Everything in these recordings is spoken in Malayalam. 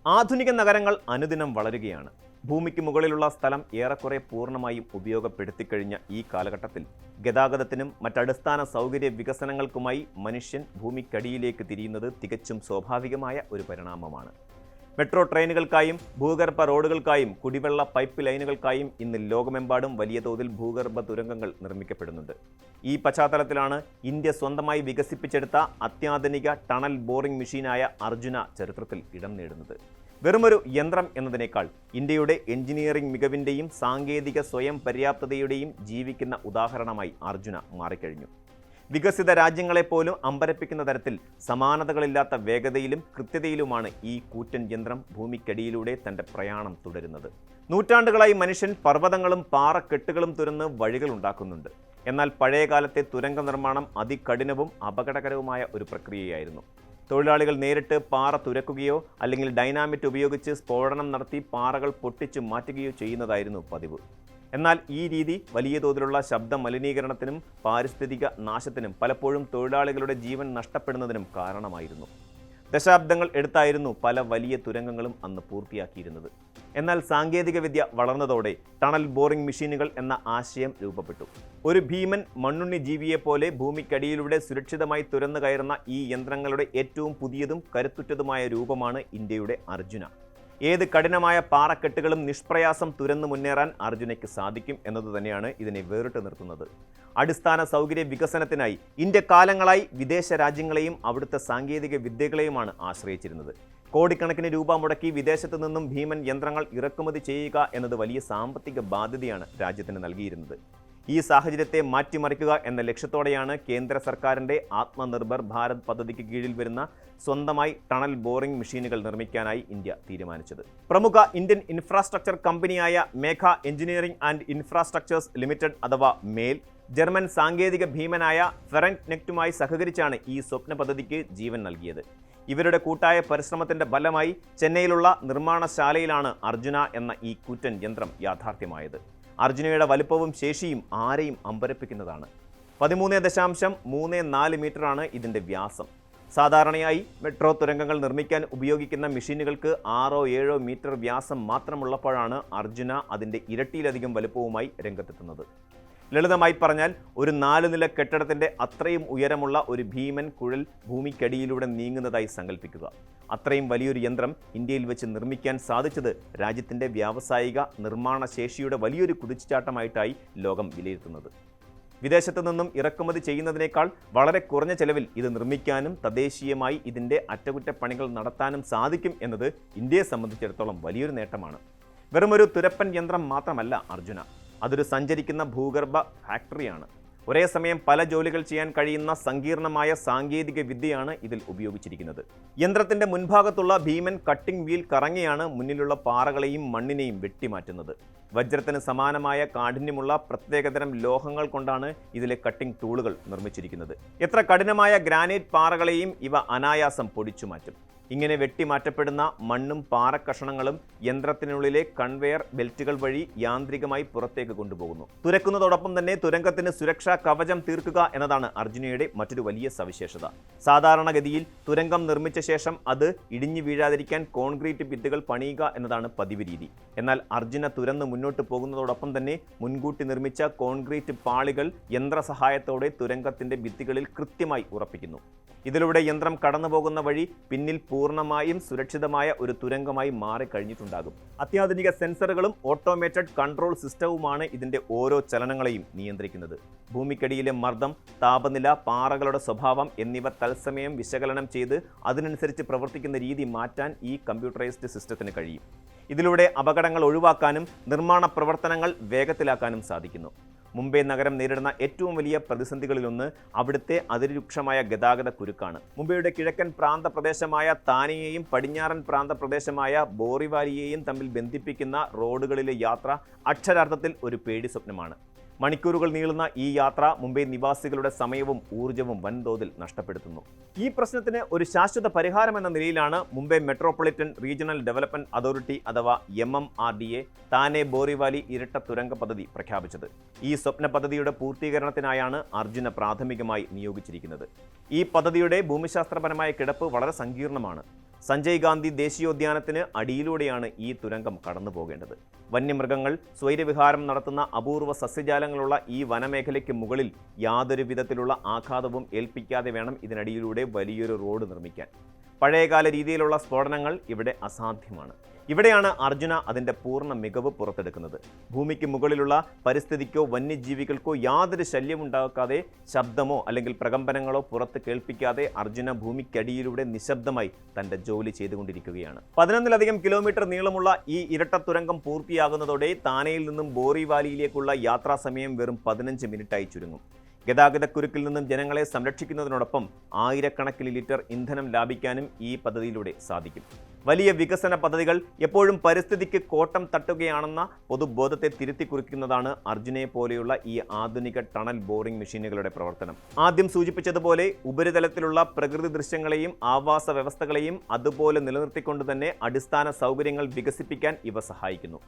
ആധുനിക നഗരങ്ങൾ അനുദിനം വളരുകയാണ്. ഭൂമിക്ക് മുകളിലുള്ള സ്ഥലം ഏറെക്കുറെ പൂർണ്ണമായും ഉപയോഗപ്പെടുത്തിക്കഴിഞ്ഞ ഈ കാലഘട്ടത്തിൽ ഗതാഗതത്തിനും മറ്റടിസ്ഥാന സൗകര്യ വികസനങ്ങൾക്കുമായി മനുഷ്യൻ ഭൂമിക്കടിയിലേക്ക് തിരിയുന്നത് തികച്ചും സ്വാഭാവികമായ ഒരു പരിണാമമാണ്. മെട്രോ ട്രെയിനുകൾക്കായും ഭൂഗർഭ റോഡുകൾക്കായും കുടിവെള്ള പൈപ്പ് ലൈനുകൾക്കായും ഇന്ന് ലോകമെമ്പാടും വലിയ തോതിൽ ഭൂഗർഭ തുരങ്കങ്ങൾ നിർമ്മിക്കപ്പെടുന്നുണ്ട്. ഈ പശ്ചാത്തലത്തിലാണ് ഇന്ത്യ സ്വന്തമായി വികസിപ്പിച്ചെടുത്ത അത്യാധുനിക ടണൽ ബോറിംഗ് മെഷീനായ അർജുന ചരിത്രത്തിൽ ഇടം നേടുന്നത്. വെറുമൊരു യന്ത്രം എന്നതിനേക്കാൾ ഇന്ത്യയുടെ എഞ്ചിനീയറിംഗ് മികവിൻ്റെയും സാങ്കേതിക സ്വയം പര്യാപ്തതയുടെയും ജീവിക്കുന്ന ഉദാഹരണമായി അർജുന മാറിക്കഴിഞ്ഞു. വികസിത രാജ്യങ്ങളെപ്പോലും അമ്പരപ്പിക്കുന്ന തരത്തിൽ സമാനതകളില്ലാത്ത വേഗതയിലും കൃത്യതയിലുമാണ് ഈ കൂറ്റൻ യന്ത്രം ഭൂമിക്കടിയിലൂടെ തൻ്റെ പ്രയാണം തുടരുന്നത്. നൂറ്റാണ്ടുകളായി മനുഷ്യൻ പർവ്വതങ്ങളും പാറക്കെട്ടുകളും തുരന്ന് വഴികൾ ഉണ്ടാക്കുന്നുണ്ട്. എന്നാൽ പഴയകാലത്തെ തുരങ്ക നിർമ്മാണം അതികഠിനവും അപകടകരവുമായ ഒരു പ്രക്രിയയായിരുന്നു. തൊഴിലാളികൾ നേരിട്ട് പാറ തുരക്കുകയോ അല്ലെങ്കിൽ ഡൈനാമിറ്റ് ഉപയോഗിച്ച് സ്ഫോടനം നടത്തി പാറകൾ പൊട്ടിച്ചു മാറ്റുകയോ ചെയ്യുന്നതായിരുന്നു പതിവ്. എന്നാൽ ഈ രീതി വലിയ തോതിലുള്ള ശബ്ദ മലിനീകരണത്തിനും പാരിസ്ഥിതിക നാശത്തിനും പലപ്പോഴും തൊഴിലാളികളുടെ ജീവൻ നഷ്ടപ്പെടുന്നതിനും കാരണമായിരുന്നു. ദശാബ്ദങ്ങൾ എടുത്തായിരുന്നു പല വലിയ തുരങ്കങ്ങളും അന്ന് പൂർത്തിയാക്കിയിരുന്നത്. എന്നാൽ സാങ്കേതികവിദ്യ വളർന്നതോടെ ടണൽ ബോറിംഗ് മെഷീനുകൾ എന്ന ആശയം രൂപപ്പെട്ടു. ഒരു ഭീമൻ മണ്ണുണ്ണി ജീവിയെപ്പോലെ ഭൂമിക്കടിയിലൂടെ സുരക്ഷിതമായി തുരന്നു കയറുന്ന ഈ യന്ത്രങ്ങളുടെ ഏറ്റവും പുതിയതും കരുത്തുറ്റതുമായ രൂപമാണ് ഇന്ത്യയുടെ അർജുന. ഏത് കഠിനമായ പാറക്കെട്ടുകളും നിഷ്പ്രയാസം തുരന്നു മുന്നേറാൻ അർജുനയ്ക്ക് സാധിക്കും എന്നതുതന്നെയാണ് ഇതിനെ വേറിട്ട് നിർത്തുന്നത്. അടിസ്ഥാന സൗകര്യ വികസനത്തിനായി ഇന്ത്യ കാലങ്ങളായി വിദേശ രാജ്യങ്ങളെയും അവിടുത്തെ സാങ്കേതിക വിദ്യകളെയുമാണ് ആശ്രയിച്ചിരുന്നത്. കോടിക്കണക്കിന് രൂപ മുടക്കി വിദേശത്തു നിന്നും ഭീമൻ യന്ത്രങ്ങൾ ഇറക്കുമതി ചെയ്യുക എന്നത് വലിയ സാമ്പത്തിക ബാധ്യതയാണ് രാജ്യത്തിന് നൽകിയിരുന്നത്. ഈ സാഹചര്യത്തെ മാറ്റിമറിക്കുക എന്ന ലക്ഷ്യത്തോടെയാണ് കേന്ദ്ര സർക്കാരിൻ്റെ ആത്മനിർഭർ ഭാരത് പദ്ധതിക്ക് കീഴിൽ വരുന്ന സ്വന്തമായി ടണൽ ബോറിംഗ് മെഷീനുകൾ നിർമ്മിക്കാനായി ഇന്ത്യ തീരുമാനിച്ചത്. പ്രമുഖ ഇന്ത്യൻ ഇൻഫ്രാസ്ട്രക്ചർ കമ്പനിയായ മേഘ എഞ്ചിനീയറിംഗ് ആൻഡ് ഇൻഫ്രാസ്ട്രക്ചേഴ്സ് ലിമിറ്റഡ് അഥവാ മേൽ, ജർമ്മൻ സാങ്കേതിക ഭീമനായ ഫെറന്റ് നെക്റ്റുമായി സഹകരിച്ചാണ് ഈ സ്വപ്ന പദ്ധതിക്ക് ജീവൻ നൽകിയത്. ഇവരുടെ കൂട്ടായ പരിശ്രമത്തിന്റെ ഫലമായി ചെന്നൈയിലുള്ള നിർമ്മാണശാലയിലാണ് അർജുന എന്ന ഈ കൂറ്റൻ യന്ത്രം യാഥാർത്ഥ്യമായത്. അർജുനയുടെ വലുപ്പവും ശേഷിയും ആരെയും അമ്പരപ്പിക്കുന്നതാണ്. 13.34 മീറ്ററാണ് ഇതിൻ്റെ വ്യാസം. സാധാരണയായി മെട്രോ തുരങ്കങ്ങൾ നിർമ്മിക്കാൻ ഉപയോഗിക്കുന്ന മെഷീനുകൾക്ക് 6-7 മീറ്റർ വ്യാസം മാത്രമുള്ളപ്പോഴാണ് അർജുന അതിൻ്റെ ഇരട്ടിയിലധികം വലുപ്പവുമായി രംഗത്തെത്തുന്നത്. ലളിതമായി പറഞ്ഞാൽ ഒരു 4 നില കെട്ടിടത്തിൻ്റെ അത്രയും ഉയരമുള്ള ഒരു ഭീമൻ കുഴൽ ഭൂമിക്കടിയിലൂടെ നീങ്ങുന്നതായി സങ്കല്പിക്കുക. അത്രയും വലിയൊരു യന്ത്രം ഇന്ത്യയിൽ വെച്ച് നിർമ്മിക്കാൻ സാധിച്ചത് രാജ്യത്തിൻ്റെ വ്യാവസായിക നിർമ്മാണ ശേഷിയുടെ വലിയൊരു കുതിച്ചുചാട്ടമായിട്ടായി ലോകം വിലയിരുത്തുന്നത്. വിദേശത്തു നിന്നും ഇറക്കുമതി ചെയ്യുന്നതിനേക്കാൾ വളരെ കുറഞ്ഞ ചെലവിൽ ഇത് നിർമ്മിക്കാനും തദ്ദേശീയമായി ഇതിൻ്റെ അറ്റകുറ്റപ്പണികൾ നടത്താനും സാധിക്കും എന്നത് ഇന്ത്യയെ സംബന്ധിച്ചിടത്തോളം വലിയൊരു നേട്ടമാണ്. വെറുമൊരു തുരപ്പൻ യന്ത്രം മാത്രമല്ല അർജുന, അതൊരു സഞ്ചരിക്കുന്ന ഭൂഗർഭ ഫാക്ടറിയാണ്. ഒരേ സമയം പല ജോലികൾ ചെയ്യാൻ കഴിയുന്ന സങ്കീർണമായ സാങ്കേതിക വിദ്യയാണ് ഇതിൽ ഉപയോഗിച്ചിരിക്കുന്നത്. യന്ത്രത്തിന്റെ മുൻഭാഗത്തുള്ള ഭീമൻ കട്ടിംഗ് വീൽ കറങ്ങിയാണ് മുന്നിലുള്ള പാറകളെയും മണ്ണിനെയും വെട്ടിമാറ്റുന്നത്. വജ്രത്തിന് സമാനമായ കാഠിന്യമുള്ള പ്രത്യേകതരം ലോഹങ്ങൾ കൊണ്ടാണ് ഇതിലെ കട്ടിംഗ് ടൂളുകൾ നിർമ്മിച്ചിരിക്കുന്നത്. എത്ര കഠിനമായ ഗ്രാനൈറ്റ് പാറകളെയും ഇവ അനായാസം പൊടിച്ചു മാറ്റും. ഇങ്ങനെ വെട്ടിമാറ്റപ്പെടുന്ന മണ്ണും പാറക്കഷണങ്ങളും യന്ത്രത്തിനുള്ളിലെ കൺവെയർ ബെൽറ്റുകൾ വഴി യാന്ത്രികമായി പുറത്തേക്ക് കൊണ്ടുപോകുന്നു. തുരക്കുന്നതോടൊപ്പം തന്നെ തുരങ്കത്തിന് സുരക്ഷാ കവചം തീർക്കുക എന്നതാണ് അർജുനയുടെ മറ്റൊരു വലിയ സവിശേഷത. സാധാരണഗതിയിൽ തുരങ്കം നിർമ്മിച്ച ശേഷം അത് ഇടിഞ്ഞു വീഴാതിരിക്കാൻ കോൺക്രീറ്റ് ഭിത്തികൾ പണിയുക എന്നതാണ് പതിവ് രീതി. എന്നാൽ അർജുന തുരന്ന് മുന്നോട്ട് പോകുന്നതോടൊപ്പം തന്നെ മുൻകൂട്ടി നിർമ്മിച്ച കോൺക്രീറ്റ് പാളികൾ യന്ത്രസഹായത്തോടെ തുരങ്കത്തിന്റെ ഭിത്തികളിൽ കൃത്യമായി ഉറപ്പിക്കുന്നു. ഇതിലൂടെ യന്ത്രം കടന്നുപോകുന്ന വഴി പിന്നിൽ പൂർണ്ണമായും സുരക്ഷിതമായ ഒരു തുരങ്കമായി മാറിക്കഴിഞ്ഞിട്ടുണ്ടാകും. അത്യാധുനിക സെൻസറുകളും ഓട്ടോമേറ്റഡ് കൺട്രോൾ സിസ്റ്റവുമാണ് ഇതിൻ്റെ ഓരോ ചലനങ്ങളെയും നിയന്ത്രിക്കുന്നത്. ഭൂമിക്കടിയിലെ മർദ്ദം, താപനില, പാറകളുടെ സ്വഭാവം എന്നിവ തത്സമയം വിശകലനം ചെയ്ത് അതിനനുസരിച്ച് പ്രവർത്തിക്കുന്ന രീതി മാറ്റാൻ ഈ കമ്പ്യൂട്ടറൈസ്ഡ് സിസ്റ്റത്തിന് കഴിയും. ഇതിലൂടെ അപകടങ്ങൾ ഒഴിവാക്കാനും നിർമ്മാണ പ്രവർത്തനങ്ങൾ വേഗത്തിലാക്കാനും സാധിക്കുന്നു. മുംബൈ നഗരം നേരിടുന്ന ഏറ്റവും വലിയ പ്രതിസന്ധികളിലൊന്ന് അവിടുത്തെ അതിരൂക്ഷമായ ഗതാഗത കുരുക്കാണ്. മുംബൈയുടെ കിഴക്കൻ പ്രാന്തപ്രദേശമായ താനെയെയും പടിഞ്ഞാറൻ പ്രാന്തപ്രദേശമായ ബോറിവാലിയെയും തമ്മിൽ ബന്ധിപ്പിക്കുന്ന റോഡുകളിലെ യാത്ര അക്ഷരാർത്ഥത്തിൽ ഒരു പേടി സ്വപ്നമാണ്. മണിക്കൂറുകൾ നീളുന്ന ഈ യാത്ര മുംബൈ നിവാസികളുടെ സമയവും ഊർജ്ജവും വൻതോതിൽ നഷ്ടപ്പെടുത്തുന്നു. ഈ പ്രശ്നത്തിന് ഒരു ശാശ്വത പരിഹാരം എന്ന നിലയിലാണ് Mumbai metropolitan regional development authority അഥവാ MMRDA താനെ ബോറിവാലി ഇരട്ട തുരങ്ക പദ്ധതി പ്രഖ്യാപിച്ചത്. ഈ സ്വപ്ന പദ്ധതിയുടെ പൂർത്തീകരണത്തിനായാണ് അർജുന പ്രാഥമികമായി നിയോഗിച്ചിരിക്കുന്നത്. ഈ പദ്ധതിയുടെ ഭൂമിശാസ്ത്രപരമായ കിടപ്പ് വളരെ സങ്കീർണമാണ്. സഞ്ജയ് ഗാന്ധി ദേശീയോദ്യാനത്തിന് അടിയിലൂടെയാണ് ഈ തുരങ്കം കടന്നു പോകേണ്ടത്. വന്യമൃഗങ്ങൾ സ്വൈരവിഹാരം നടത്തുന്ന അപൂർവ സസ്യജാലങ്ങളുള്ള ഈ വനമേഖലയ്ക്ക് മുകളിൽ യാതൊരു വിധത്തിലുള്ള ആഘാതവും ഏൽപ്പിക്കാതെ വേണം ഇതിനടിയിലൂടെ വലിയൊരു റോഡ് നിർമ്മിക്കാൻ. പഴയകാല രീതിയിലുള്ള സ്ഫോടനങ്ങൾ ഇവിടെ അസാധ്യമാണ്. ഇവിടെയാണ് അർജുന അതിൻ്റെ പൂർണ്ണ മികവ് പുറത്തെടുക്കുന്നത്. ഭൂമിക്ക് മുകളിലുള്ള പരിസ്ഥിതിക്കോ വന്യജീവികൾക്കോ യാതൊരു ശല്യമുണ്ടാക്കാതെ, ശബ്ദമോ അല്ലെങ്കിൽ പ്രകമ്പനങ്ങളോ പുറത്ത് കേൾപ്പിക്കാതെ അർജുന ഭൂമിക്കടിയിലൂടെ നിശബ്ദമായി തൻ്റെ ജോലി ചെയ്തുകൊണ്ടിരിക്കുകയാണ്. 11-ലധികം കിലോമീറ്റർ നീളമുള്ള ഈ ഇരട്ട തുരങ്കം പൂർത്തിയാകുന്നതോടെ താനെയിൽ നിന്നും ബോറിവാലിയിലേക്കുള്ള യാത്രാസമയം വെറും 15 മിനിറ്റായി ചുരുങ്ങും. ഗതാഗതക്കുരുക്കിൽ നിന്നും ജനങ്ങളെ സംരക്ഷിക്കുന്നതിനോടൊപ്പം ആയിരക്കണക്കിന് ലിറ്റർ ഇന്ധനം ലാഭിക്കാനും ഈ പദ്ധതിയിലൂടെ സാധിക്കും. വലിയ വികസന പദ്ധതികൾ എപ്പോഴും പരിസ്ഥിതിക്ക് കോട്ടം തട്ടുകയാണെന്ന പൊതുബോധത്തെ തിരുത്തിക്കുറിക്കുന്നതാണ് അർജുനയെ പോലെയുള്ള ഈ ആധുനിക ടണൽ ബോറിംഗ് മെഷീനുകളുടെ പ്രവർത്തനം. ആദ്യം സൂചിപ്പിച്ചതുപോലെ ഉപരിതലത്തിലുള്ള പ്രകൃതി ദൃശ്യങ്ങളെയും ആവാസ വ്യവസ്ഥകളെയും അതുപോലെ നിലനിർത്തിക്കൊണ്ട് തന്നെ അടിസ്ഥാന സൗകര്യങ്ങൾ വികസിപ്പിക്കാൻ ഇവ സഹായിക്കുന്നു.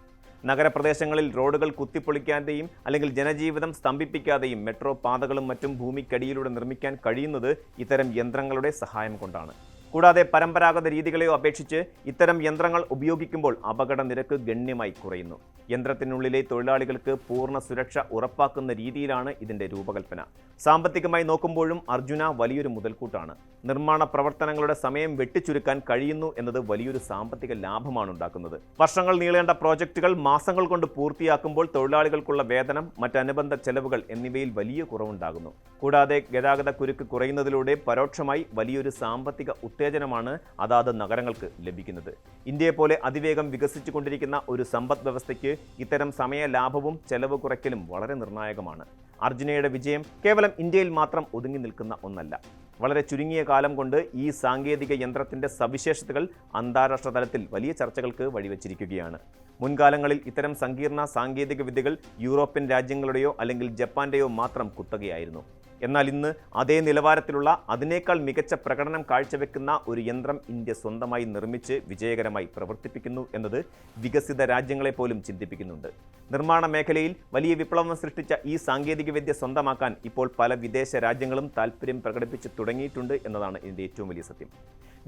നഗരപ്രദേശങ്ങളിൽ റോഡുകൾ കുത്തിപ്പൊളിക്കാതെയും അല്ലെങ്കിൽ ജനജീവിതം സ്തംഭിപ്പിക്കാതെയും മെട്രോ പാതകളും മറ്റും ഭൂമിക്കടിയിലൂടെ നിർമ്മിക്കാൻ കഴിയുന്നത് ഇത്തരം യന്ത്രങ്ങളുടെ സഹായം കൊണ്ടാണ്. കൂടാതെ പരമ്പരാഗത രീതികളെയോ അപേക്ഷിച്ച് ഇത്തരം യന്ത്രങ്ങൾ ഉപയോഗിക്കുമ്പോൾ അപകട നിരക്ക് ഗണ്യമായി കുറയുന്നു. യന്ത്രത്തിനുള്ളിലെ തൊഴിലാളികൾക്ക് പൂർണ്ണ സുരക്ഷ ഉറപ്പാക്കുന്ന രീതിയിലാണ് ഇതിൻ്റെ രൂപകൽപ്പന. സാമ്പത്തികമായി നോക്കുമ്പോഴും അർജുന വലിയൊരു മുതൽക്കൂട്ടാണ്. നിർമ്മാണ പ്രവർത്തനങ്ങളുടെ സമയം വെട്ടിച്ചുരുക്കാൻ കഴിയുന്നു എന്നത് വലിയൊരു സാമ്പത്തിക ലാഭമാണ് ഉണ്ടാക്കുന്നത്. വർഷങ്ങൾ നീളേണ്ട പ്രോജക്റ്റുകൾ മാസങ്ങൾ കൊണ്ട് പൂർത്തിയാക്കുമ്പോൾ തൊഴിലാളികൾക്കുള്ള വേതനം, മറ്റനുബന്ധ ചെലവുകൾ എന്നിവയിൽ വലിയ കുറവുണ്ടാകുന്നു. കൂടാതെ ഗതാഗത കുരുക്ക് കുറയുന്നതിലൂടെ പരോക്ഷമായി വലിയൊരു സാമ്പത്തിക ഉത്തേജനമാണ് അതാത് നഗരങ്ങൾക്ക് ലഭിക്കുന്നത്. ഇന്ത്യയെ പോലെ അതിവേഗം വികസിച്ചുകൊണ്ടിരിക്കുന്ന ഒരു സമ്പദ് വ്യവസ്ഥയ്ക്ക് ഇത്തരം സമയ ലാഭവും ചെലവ് കുറയ്ക്കലും വളരെ നിർണായകമാണ്. അർജുനയുടെ വിജയം കേവലം ഇന്ത്യയിൽ മാത്രം ഒതുങ്ങി നിൽക്കുന്ന ഒന്നല്ല. വളരെ ചുരുങ്ങിയ കാലം കൊണ്ട് ഈ സാങ്കേതിക യന്ത്രത്തിൻ്റെ സവിശേഷതകൾ അന്താരാഷ്ട്ര തലത്തിൽ വലിയ ചർച്ചകൾക്ക് വഴിവെച്ചിരിക്കുകയാണ്. മുൻകാലങ്ങളിൽ ഇത്തരം സങ്കീർണ സാങ്കേതിക വിദ്യകൾ യൂറോപ്യൻ രാജ്യങ്ങളുടെയോ അല്ലെങ്കിൽ ജപ്പാന്റെയോ മാത്രം കുത്തകയായിരുന്നു. എന്നാൽ ഇന്ന് അതേ നിലവാരത്തിലുള്ള അതിനേക്കാൾ മികച്ച പ്രകടനം കാഴ്ചവെക്കുന്ന ഒരു യന്ത്രം ഇന്ത്യ സ്വന്തമായി നിർമ്മിച്ച് വിജയകരമായി പ്രവർത്തിപ്പിക്കുന്നു എന്നത് വികസിത രാജ്യങ്ങളെ പോലും ചിന്തിപ്പിക്കുന്നുണ്ട്. നിർമ്മാണ മേഖലയിൽ വലിയ വിപ്ലവം സൃഷ്ടിച്ച ഈ സാങ്കേതികവിദ്യ സ്വന്തമാക്കാൻ ഇപ്പോൾ പല വിദേശ രാജ്യങ്ങളും താൽപ്പര്യം പ്രകടിപ്പിച്ച് തുടങ്ങിയിട്ടുണ്ട് എന്നതാണ് ഇതിൻ്റെ ഏറ്റവും വലിയ സത്യം.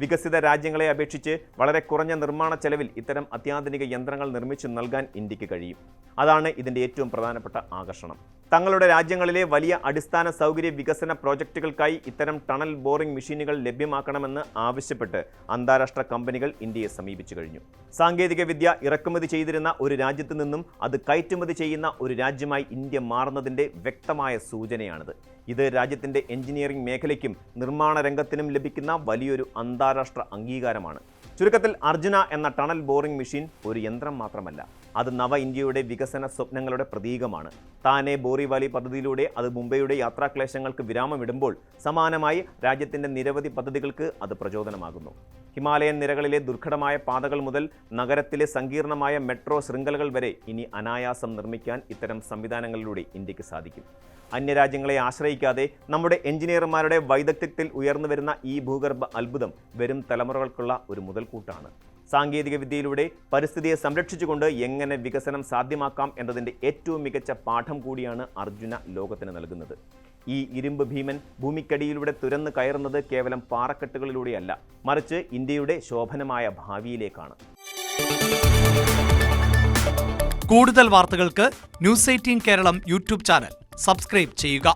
വികസിത രാജ്യങ്ങളെ അപേക്ഷിച്ച് വളരെ കുറഞ്ഞ നിർമ്മാണ ചെലവിൽ ഇത്തരം അത്യാധുനിക യന്ത്രങ്ങൾ നിർമ്മിച്ചു നൽകാൻ ഇന്ത്യക്ക് കഴിയും. അതാണ് ഇതിൻ്റെ ഏറ്റവും പ്രധാനപ്പെട്ട ആകർഷണം. തങ്ങളുടെ രാജ്യങ്ങളിലെ വലിയ അടിസ്ഥാന സൗകര്യ വികസന പ്രോജക്റ്റുകൾക്കായി ഇത്തരം ടണൽ ബോറിംഗ് മെഷീനുകൾ ലഭ്യമാക്കണമെന്ന് ആവശ്യപ്പെട്ട് അന്താരാഷ്ട്ര കമ്പനികൾ ഇന്ത്യയെ സമീപിച്ചു കഴിഞ്ഞു. സാങ്കേതികവിദ്യ ഇറക്കുമതി ചെയ്തിരുന്ന ഒരു രാജ്യത്ത് നിന്നും അത് കയറ്റുമതി ചെയ്യുന്ന ഒരു രാജ്യമായി ഇന്ത്യ മാറുന്നതിൻ്റെ വ്യക്തമായ സൂചനയാണിത്. ഇത് രാജ്യത്തിൻ്റെ എഞ്ചിനീയറിംഗ് മേഖലയ്ക്കും നിർമ്മാണ രംഗത്തിനും ലഭിക്കുന്ന വലിയൊരു അന്താരാഷ്ട്ര അംഗീകാരമാണ്. ചുരുക്കത്തിൽ അർജുന എന്ന ടണൽ ബോറിംഗ് മെഷീൻ ഒരു യന്ത്രം മാത്രമല്ല, അത് നവ ഇന്ത്യയുടെ വികസന സ്വപ്നങ്ങളുടെ പ്രതീകമാണ്. താനെ ബോറിവാലി പദ്ധതിയിലൂടെ അത് മുംബൈയുടെ യാത്രാക്ലേശങ്ങൾക്ക് വിരാമമിടുമ്പോൾ സമാനമായി രാജ്യത്തിൻ്റെ നിരവധി പദ്ധതികൾക്ക് അത് പ്രചോദനമാകുന്നു. ഹിമാലയൻ നിരകളിലെ ദുർഘടമായ പാതകൾ മുതൽ നഗരത്തിലെ സങ്കീർണമായ മെട്രോ ശൃംഖലകൾ വരെ ഇനി അനായാസം നിർമ്മിക്കാൻ ഇത്തരം സംവിധാനങ്ങളിലൂടെ ഇന്ത്യക്ക് സാധിക്കും. അന്യരാജ്യങ്ങളെ ആശ്രയിക്കാതെ നമ്മുടെ എഞ്ചിനീയർമാരുടെ വൈദഗ്ധ്യത്തിൽ ഉയർന്നു വരുന്ന ഈ ഭൂഗർഭ അത്ഭുതം വരും തലമുറകൾക്കുള്ള ഒരു മുതൽക്കൂട്ടാണ്. സാങ്കേതിക വിദ്യയിലൂടെ പരിസ്ഥിതിയെ സംരക്ഷിച്ചുകൊണ്ട് എങ്ങനെ വികസനം സാധ്യമാക്കാം എന്നതിൻ്റെ ഏറ്റവും മികച്ച പാഠം കൂടിയാണ് അർജുന ലോകത്തിന് നൽകുന്നത്. ഈ ഇരുമ്പ് ഭീമൻ ഭൂമിക്കടിയിലൂടെ തുരന്നു കയറുന്നത് കേവലം പാറക്കെട്ടുകളിലൂടെയല്ല, മറിച്ച് ഇന്ത്യയുടെ ശോഭനമായ ഭാവിയിലേക്കാണ്. കൂടുതൽ വാർത്തകൾക്ക് news 18 Keralam YouTube channel subscribe ചെയ്യുക.